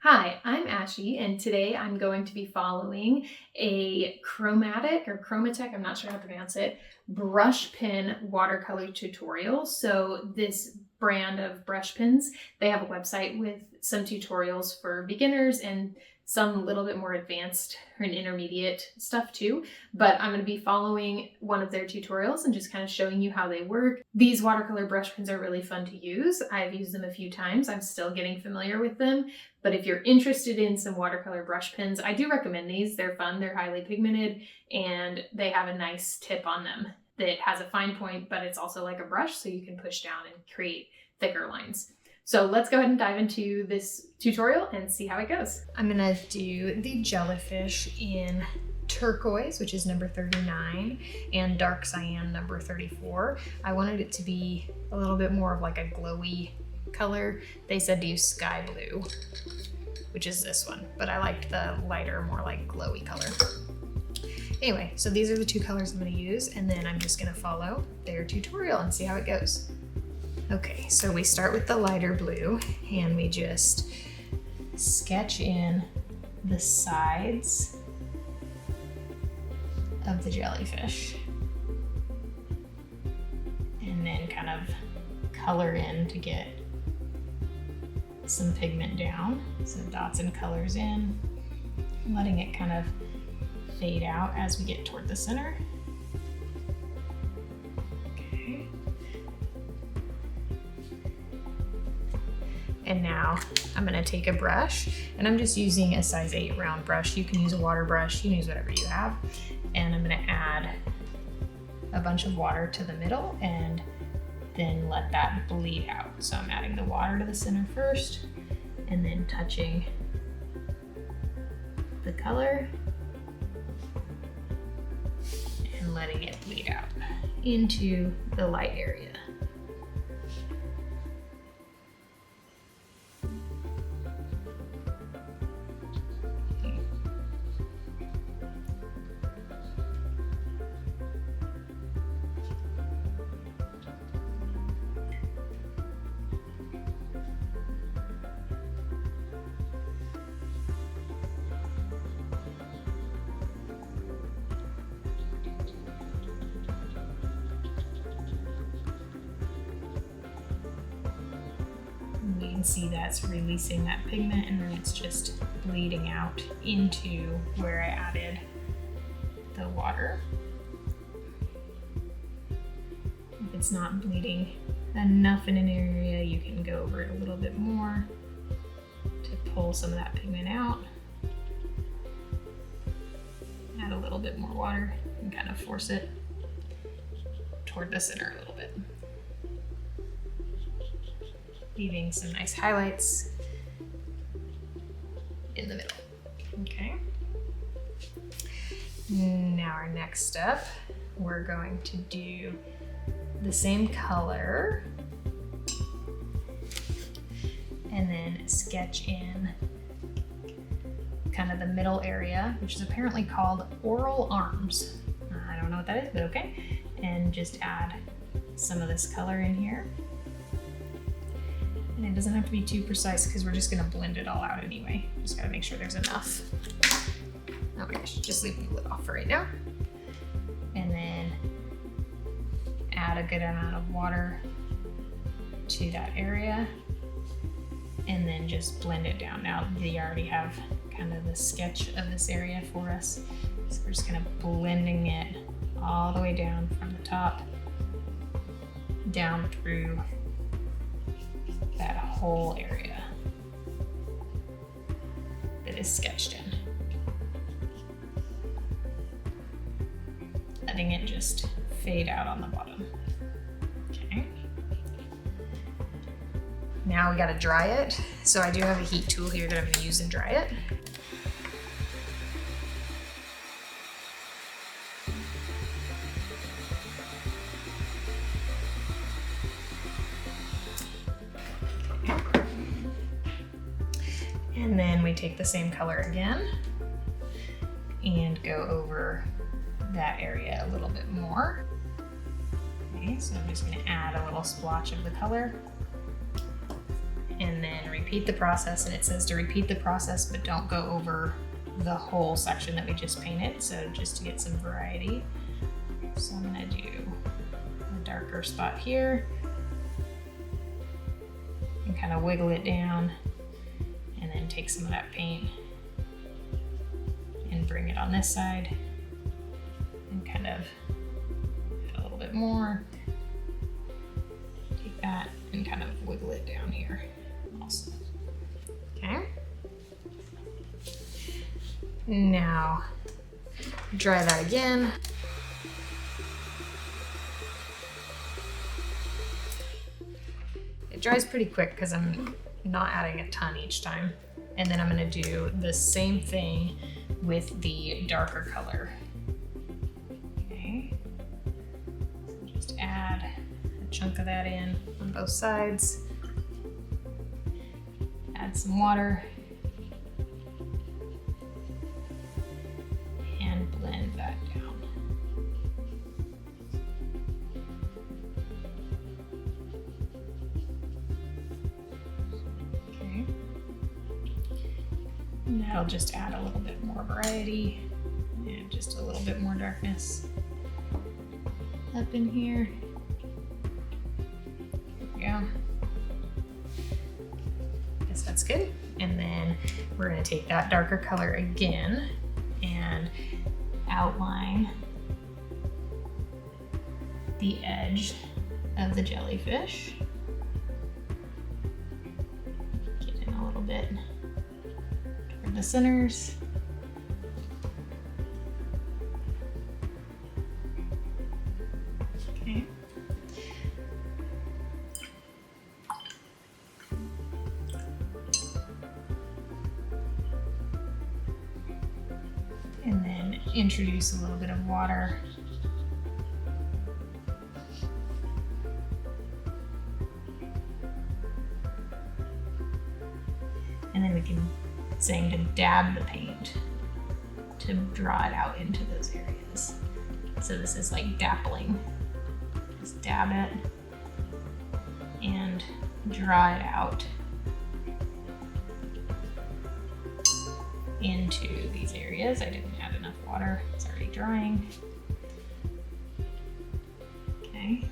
Hi, I'm Ashy, and today I'm going to be following a chromatic or chromatech, I'm not sure how to pronounce it, brush pen watercolor tutorial. So this brand of brush pens, they have a website with some tutorials for beginners and some little bit more advanced or intermediate stuff too. But I'm going to be following one of their tutorials and just kind of showing you how they work. These watercolor brush pens are really fun to use. I've used them a few times. I'm still getting familiar with them. But if you're interested in some watercolor brush pens, I do recommend these. They're fun, they're highly pigmented, and they have a nice tip on them that has a fine point, but it's also like a brush, so you can push down and create thicker lines. So let's go ahead and dive into this tutorial and see how it goes. I'm gonna do the Jellyfish in turquoise, which is number 39, and dark cyan, number 34. I wanted it to be a little bit more of like a glowy color. They said to use sky blue, which is this one, but I liked the lighter, more like glowy color. Anyway, so these are the two colors I'm going to use, and then I'm just going to follow their tutorial and see how it goes. Okay, so we start with the lighter blue, and we just sketch in the sides of the jellyfish, and then kind of color in to get some pigment down. So dots and colors in, letting it kind of fade out as we get toward the center. Okay. And now I'm gonna take a brush, and I'm just using a size 8 round brush. You can use a water brush, you can use whatever you have. And I'm gonna add a bunch of water to the middle and then let that bleed out. So I'm adding the water to the center first and then touching the color and letting it bleed out into the light area. You can see that's releasing that pigment, and then it's just bleeding out into where I added the water. If it's not bleeding enough in an area, you can go over it a little bit more to pull some of that pigment out. Add a little bit more water and kind of force it toward the center a little bit, leaving some nice highlights in the middle. Okay. Now our next step, we're going to do the same color and then sketch in kind of the middle area, which is apparently called oral arms. I don't know what that is, but okay. And just add some of this color in here. And it doesn't have to be too precise because we're just gonna blend it all out anyway. Just gotta make sure there's enough. Oh my gosh, just leave the lid off for right now. And then add a good amount of water to that area and then just blend it down. Now they already have kind of the sketch of this area for us. So we're just kind of blending it all the way down from the top down through that whole area that is sketched in. Letting it just fade out on the bottom. Okay. Now we gotta dry it. So I do have a heat tool here that I'm gonna use and dry it. And then we take the same color again and go over that area a little bit more. Okay, so I'm just gonna add a little splotch of the color and then repeat the process. And it says to repeat the process, but don't go over the whole section that we just painted. So just to get some variety. So I'm gonna do a darker spot here and kind of wiggle it down, and then take some of that paint and bring it on this side and kind of add a little bit more. Take that and kind of wiggle it down here also. Okay. Now dry that again. It dries pretty quick because I'm not adding a ton each time. And then I'm gonna do the same thing with the darker color. Okay, so just add a chunk of that in on both sides. Add some water. And blend that down. Okay. And that'll just add a little bit more variety and just a little bit more darkness up in here. There we go. Guess that's good. And then we're gonna take that darker color again and outline the edge of the jellyfish. Get in a little bit toward the centers. Okay. And then introduce a little bit of water. And then we can sing to dab the paint to draw it out into those areas. So this is like dappling. Just dab it and draw it out into these areas. I didn't add enough water, it's already drying. Okay,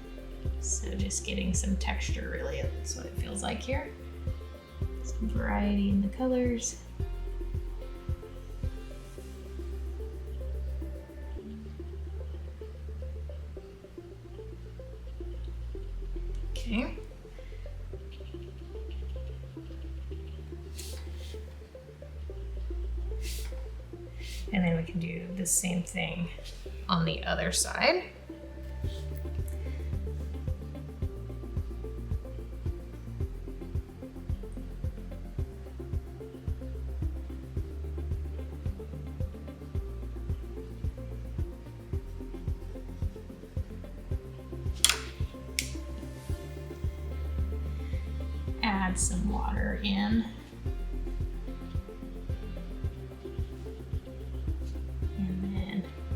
so just getting some texture, really, that's what it feels like here. Some variety in the colors. Okay. And then we can do the same thing on the other side. Add some water in.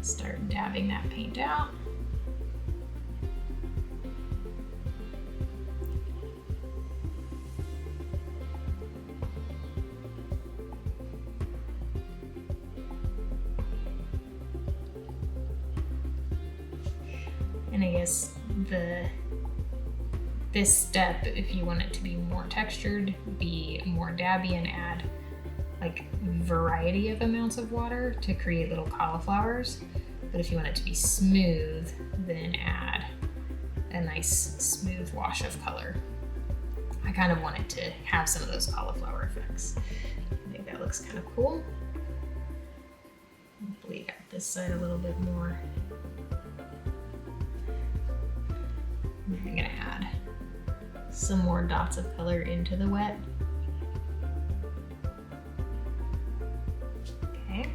Start dabbing that paint out. And I guess this step, if you want it to be more textured, be more dabby and add like variety of amounts of water to create little cauliflowers. But if you want it to be smooth, then add a nice smooth wash of color. I kind of want it to have some of those cauliflower effects. I think that looks kind of cool. Bleed out this side a little bit more. And I'm gonna add some more dots of color into the wet. Okay.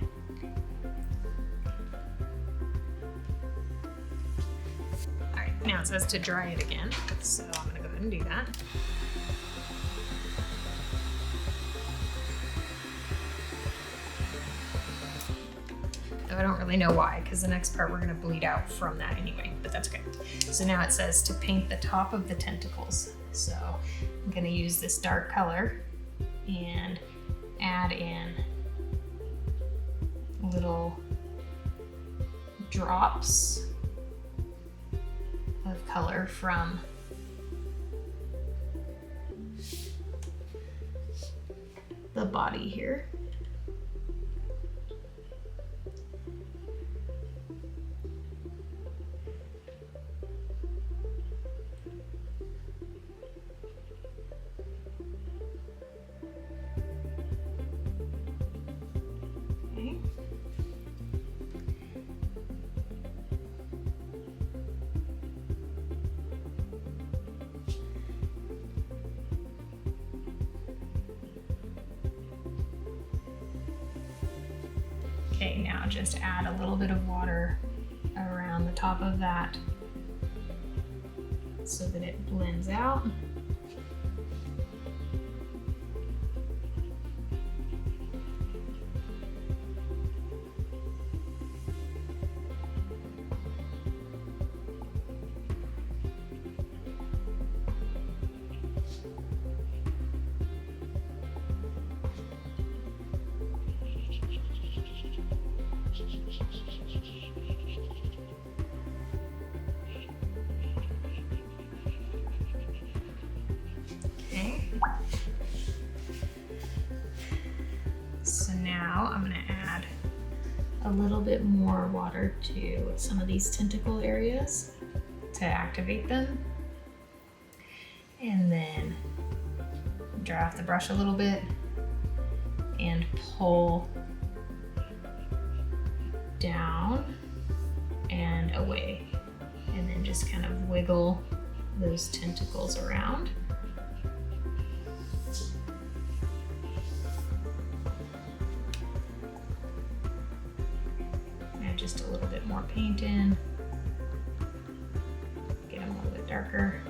All right, now it says to dry it again, so I'm gonna go ahead and do that. Though I don't really know why, because the next part we're gonna bleed out from that anyway, but that's okay. So now it says to paint the top of the tentacles. So I'm gonna use this dark color and add in little drops of color from the body here. Okay, now just add a little bit of water around the top of that so that it blends out. So now I'm going to add a little bit more water to some of these tentacle areas to activate them. And then dry off the brush a little bit and pull down and away. And then just kind of wiggle those tentacles around. Just a little bit more paint in, get them a little bit darker.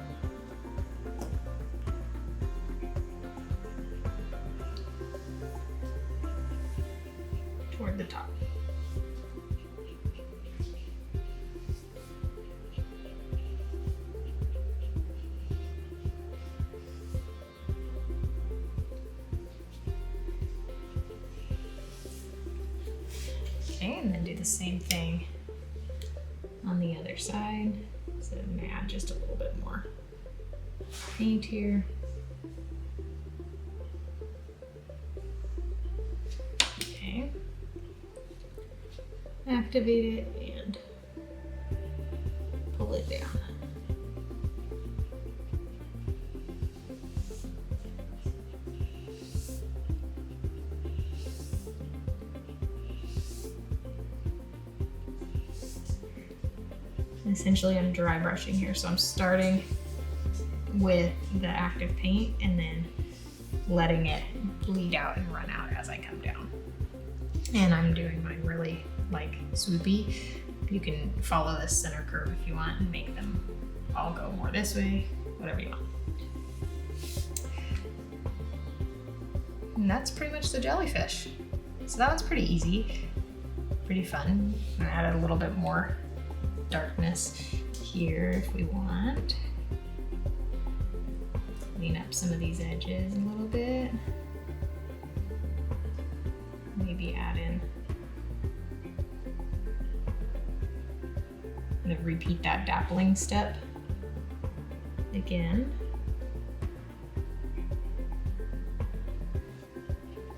Toward the top. Okay, and then do the same thing on the other side. So I'm gonna add just a little bit more paint here. Okay, activate it and pull it down. Essentially I'm dry brushing here, so I'm starting with the active paint and then letting it bleed out and run out as I come down. And I'm doing mine really like swoopy. You can follow this center curve if you want and make them all go more this way, whatever you want. And that's pretty much the jellyfish. So that one's pretty easy, pretty fun. I added a little bit more darkness here if we want. Clean up some of these edges a little bit. Maybe add in, kind of repeat that dappling step again.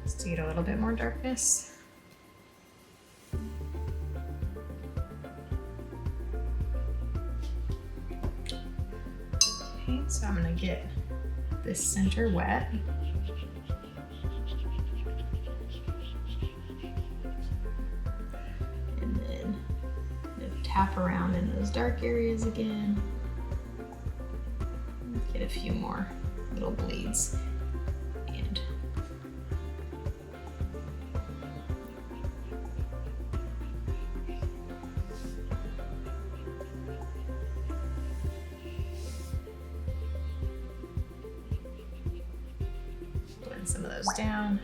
Just to get a little bit more darkness. So I'm going to get this center wet. And then tap around in those dark areas again. Get a few more little bleeds. And some of those down.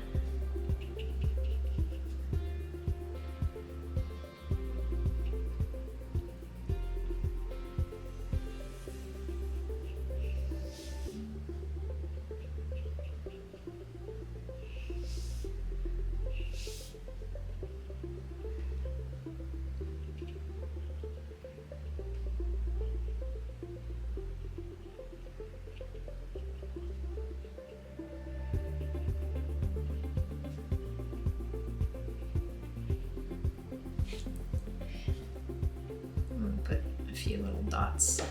few little dots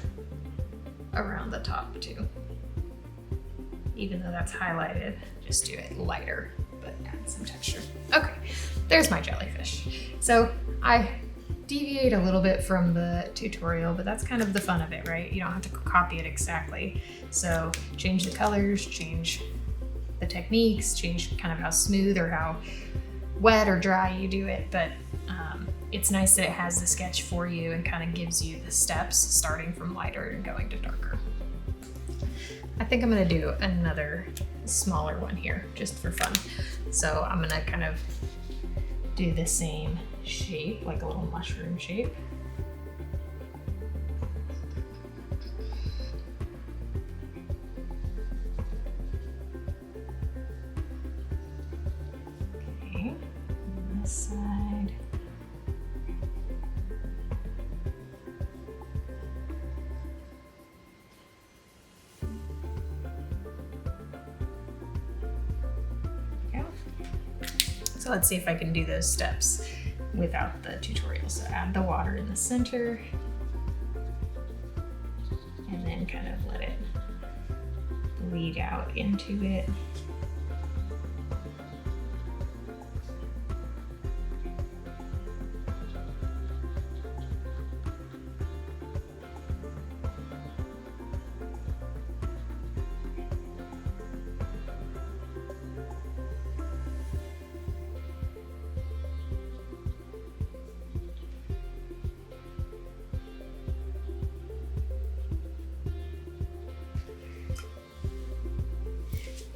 around the top too. Even though that's highlighted, just do it lighter, but add some texture. Okay, there's my jellyfish. So I deviate a little bit from the tutorial, but that's kind of the fun of it, right? You don't have to copy it exactly. So change the colors, change the techniques, change kind of how smooth or how wet or dry you do it, but it's nice that it has the sketch for you and kind of gives you the steps starting from lighter and going to darker. I think I'm gonna do another smaller one here just for fun. So I'm gonna kind of do the same shape, like a little mushroom shape. Okay, on this side. So let's see if I can do those steps without the tutorial. So add the water in the center and then kind of let it bleed out into it.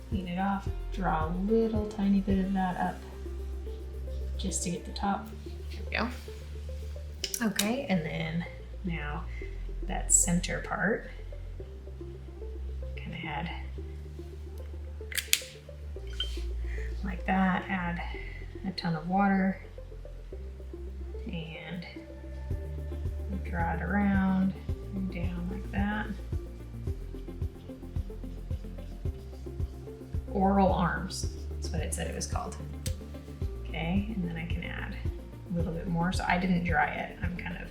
Clean it off, draw a little tiny bit of that up just to get the top. There we go. Okay, and then now that center part, kind of add like that, add a ton of water and draw it around and down like that. Oral arms, that's what it said it was called. Okay, and then I can add a little bit more. So I didn't dry it, I'm kind of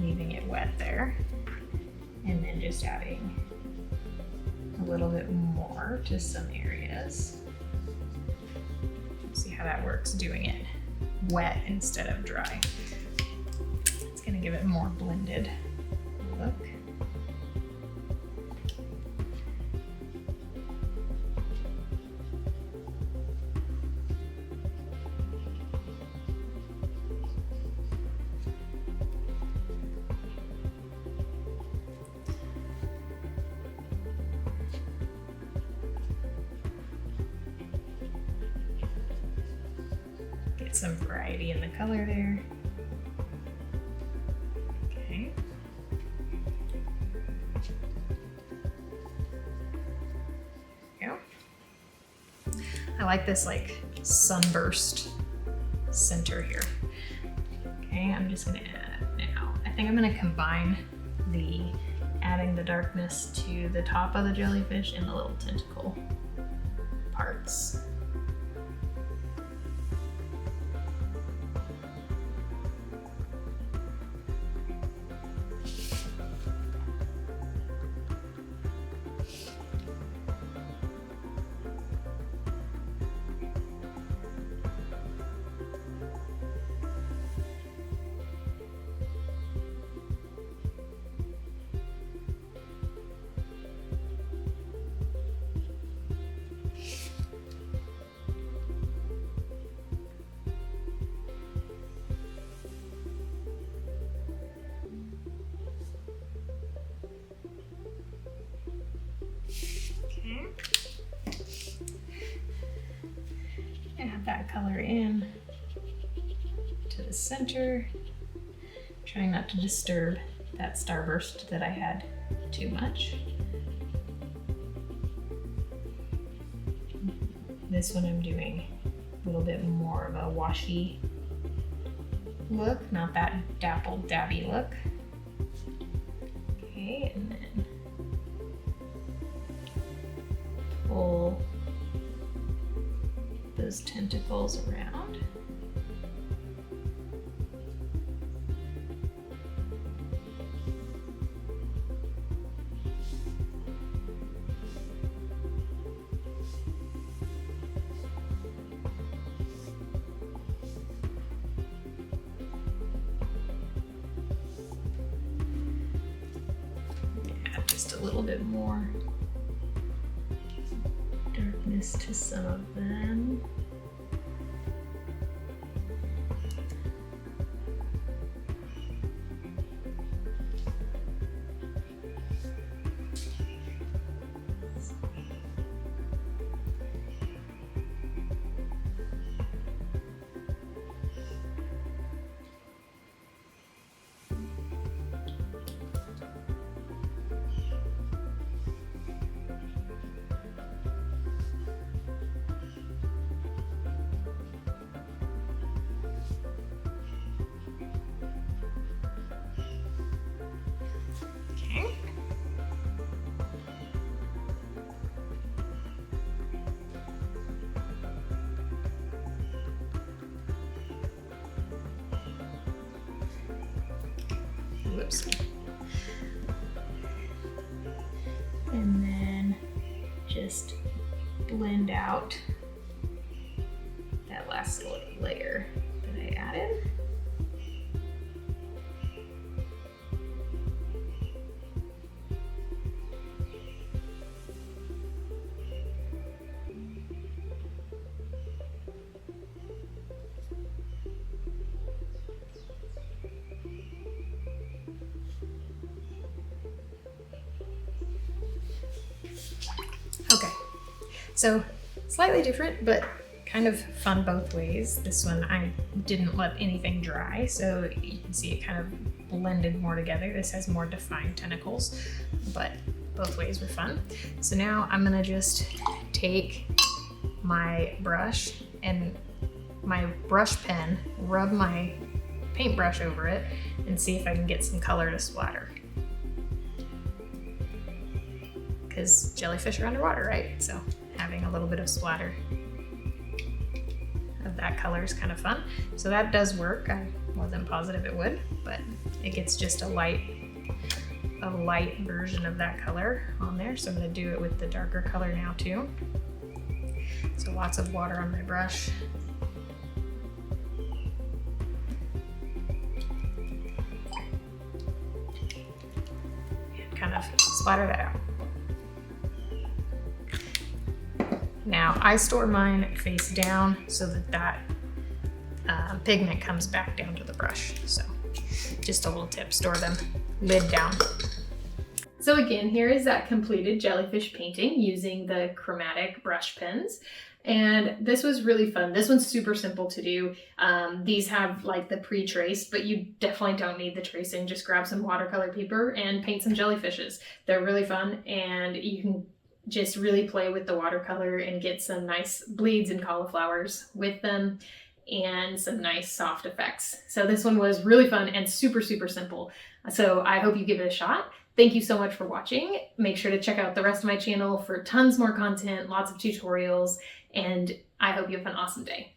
leaving it wet there. And then just adding a little bit more to some areas. See how that works, doing it wet instead of dry. It's gonna give it a more blended look. Some variety in the color there. Okay. There we go. I like this like sunburst center here. Okay, I'm just gonna add now. I think I'm gonna combine adding the darkness to the top of the jellyfish and the little tentacle parts. Add that color in to the center, trying not to disturb that starburst that I had too much. This one I'm doing a little bit more of a washy look, not that dappled dabby look. Okay, and then pull those tentacles around. a little bit more darkness to some of them. Whoops. And then just blend out that last layer that I added. Okay, so slightly different, but kind of fun both ways. This one I didn't let anything dry, so you can see it kind of blended more together. This has more defined tentacles, but both ways were fun. So now I'm gonna just take my brush and my brush pen, rub my paintbrush over it, and see if I can get some color to splatter. Because jellyfish are underwater, right? So having a little bit of splatter of that color is kind of fun. So that does work. I wasn't positive it would, but it gets just a light version of that color on there. So I'm gonna do it with the darker color now too. So lots of water on my brush. And kind of splatter that out. Now I store mine face down so that pigment comes back down to the brush. So just a little tip, store them lid down. So again, here is that completed jellyfish painting using the chromatic brush pens. And this was really fun. This one's super simple to do. These have like the pre-traced, but you definitely don't need the tracing. Just grab some watercolor paper and paint some jellyfishes. They're really fun, and you can just really play with the watercolor and get some nice bleeds and cauliflowers with them and some nice soft effects. So this one was really fun and super, super simple. So I hope you give it a shot. Thank you so much for watching. Make sure to check out the rest of my channel for tons more content, lots of tutorials, and I hope you have an awesome day.